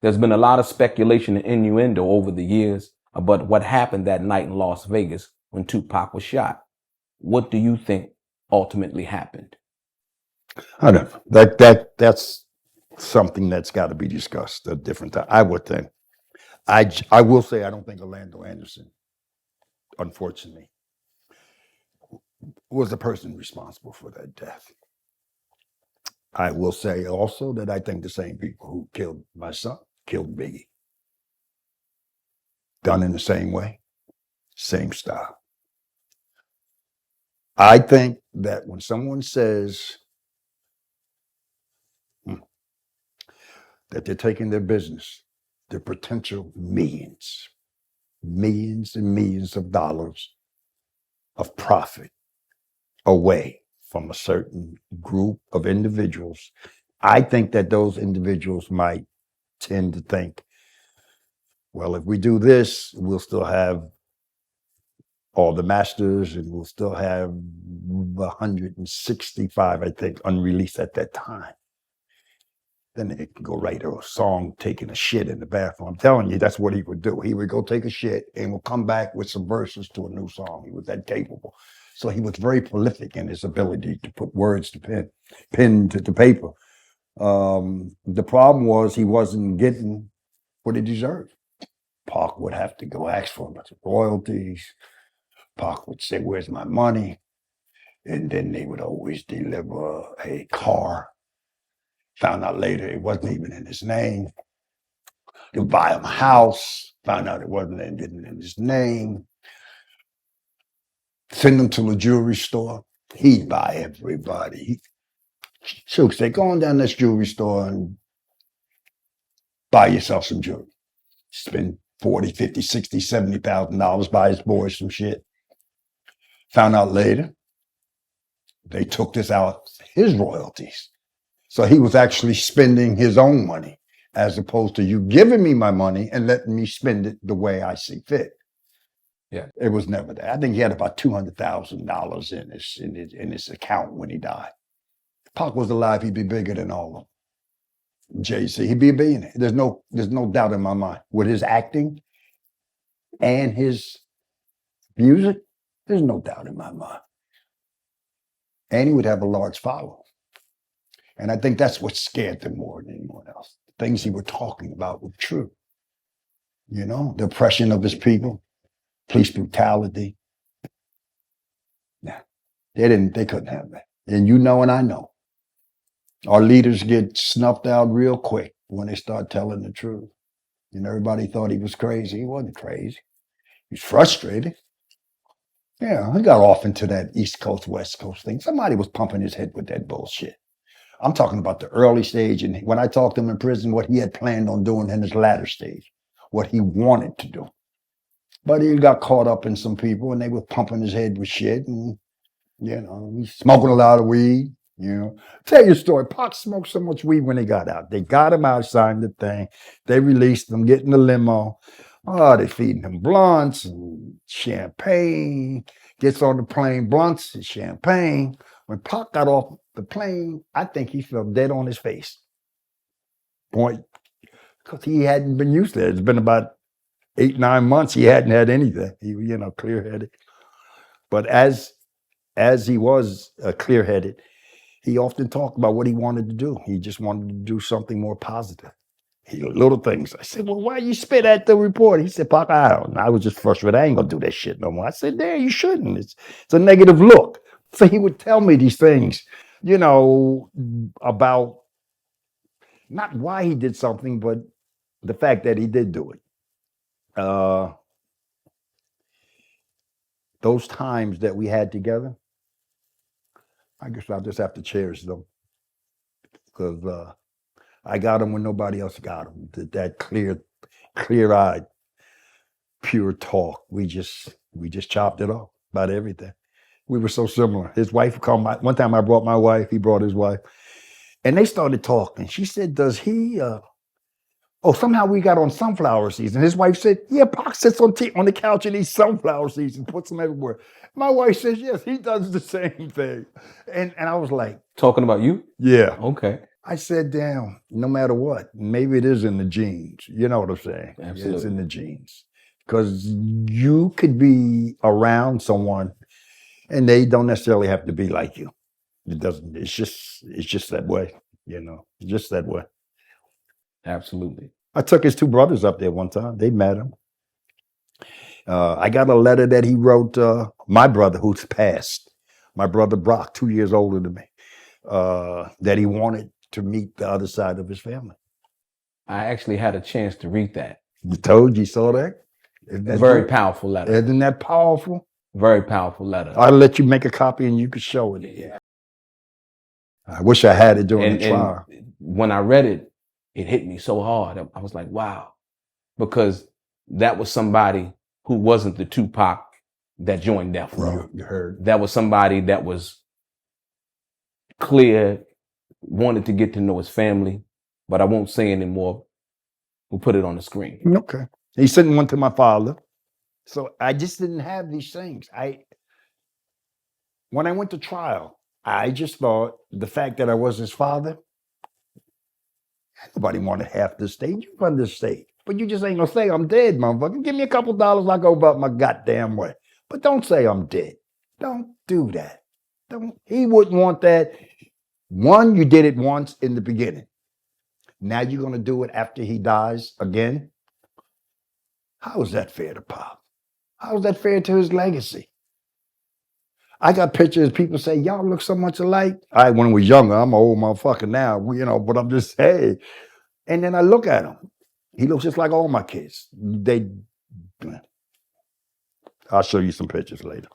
There's been a lot of speculation and innuendo over the years about what happened that night in Las Vegas when Tupac was shot. What do you think ultimately happened? I don't know. That's something that's got to be discussed at different time. I would think. I will say I don't think Orlando Anderson, unfortunately, was the person responsible for that death. I will say also that I think the same people who killed my son killed Biggie. Done in the same way, same style. I think that when someone says that they're taking their business, their potential millions and millions of dollars of profit away from a certain group of individuals, I think that those individuals might tend to think, well, if we do this, we'll still have all the masters and we'll still have 165, I think, unreleased at that time. Then they can go write a song taking a shit in the bathroom. I'm telling you, that's what he would do. He would go take a shit and would come back with some verses to a new song. He was that capable. So he was very prolific in his ability to put words to pen to the paper. The problem was he wasn't getting what he deserved. Pac would have to go ask for a bunch of royalties. Pac would say, "Where's my money?" And then they would always deliver a car. Found out later it wasn't even in his name. They would buy him a house. Found out it wasn't in his name. Send him to the jewelry store. He'd buy everybody. She'll say, "Go on down this jewelry store and buy yourself some jewelry." Spend $40, $50, $60, $70,000, buy his boys some shit. Found out later, they took this out his royalties. So he was actually spending his own money as opposed to you giving me my money and letting me spend it the way I see fit. Yeah, it was never that. I think he had about $200,000 in his account when he died. If Pac was alive, he'd be bigger than all of them. Jay-Z, he'd be a billionaire. There's no doubt in my mind. With his acting and his music, there's no doubt in my mind. And he would have a large following. And I think that's what scared them more than anyone else. The things he was talking about were true. You know, the oppression of his people, police brutality. Nah, they couldn't have that. And you know, and I know. Our leaders get snuffed out real quick when they start telling the truth. And everybody thought he was crazy. He wasn't crazy. He was frustrated. Yeah, he got off into that East Coast, West Coast thing. Somebody was pumping his head with that bullshit. I'm talking about the early stage. And when I talked to him in prison, what he had planned on doing in his latter stage, what he wanted to do. But he got caught up in some people and they were pumping his head with shit. And, you know, he's smoking a lot of weed. You know, tell you a story. Pac smoked so much weed when they got out. They got him out, signed the thing. They released him, getting the limo. Oh, they feeding him blunts and champagne. Gets on the plane, blunts and champagne. When Pac got off the plane, I think he fell dead on his face. Point, because he hadn't been used to it. It's been about 8-9 months. He hadn't had anything. He, you know, clear-headed. But as he was clear-headed, he often talked about what he wanted to do. He just wanted to do something more positive. Little things. I said, "Well, why you spit at the reporter?" He said, "Pac, I don't know. I was just frustrated. I ain't gonna do that shit no more." I said, "There, you shouldn't. It's a negative look." So he would tell me these things, you know, about not why he did something, but the fact that he did do it. Those times that we had together, I guess I'll just have to cherish them because I got them when nobody else got them. That clear-eyed, pure talk. We just chopped it off about everything. We were so similar. His wife called one time I brought my wife, he brought his wife, and they started talking. She said, "Does he, somehow we got on sunflower seeds." And his wife said, "Yeah, Pac sits on the couch and eats sunflower seeds and puts them everywhere." My wife says, "Yes, he does the same thing." And I was like, talking about you? "Yeah." Okay. I said, damn, no matter what, maybe it is in the genes. You know what I'm saying? Absolutely. It's in the genes. Because you could be around someone and they don't necessarily have to be like you. It doesn't, it's just that way, you know, just that way. Absolutely. I took his two brothers up there one time. They met him. I got a letter that he wrote, my brother who's passed, my brother Brock, 2 years older than me, that he wanted to meet the other side of his family. I actually had a chance to read that. You told you saw that? Very powerful letter. Isn't that powerful? Very powerful letter. I'll let you make a copy and you can show it. Yeah. I wish I had it during the trial. And when I read it, it hit me so hard. I was like, wow, because that was somebody who wasn't the Tupac that joined Death Row. You heard. That was somebody that was clear, wanted to get to know his family, but I won't say anymore. We'll put it on the screen. Okay. He sent one to my father. So I just didn't have these things. When I went to trial, I just thought the fact that I was his father, nobody wanted half the state. You run the state. But you just ain't gonna say I'm dead, motherfucker. Give me a couple dollars, I'll go about my goddamn way. But don't say I'm dead. Don't do that. He wouldn't want that. One, you did it once in the beginning. Now you're gonna do it after he dies again? How is that fair to Pop? How is that fair to his legacy? I got pictures, people say, y'all look so much alike. When I was younger, I'm an old motherfucker now, but I'm just saying. And then I look at him. He looks just like all my kids. I'll show you some pictures later.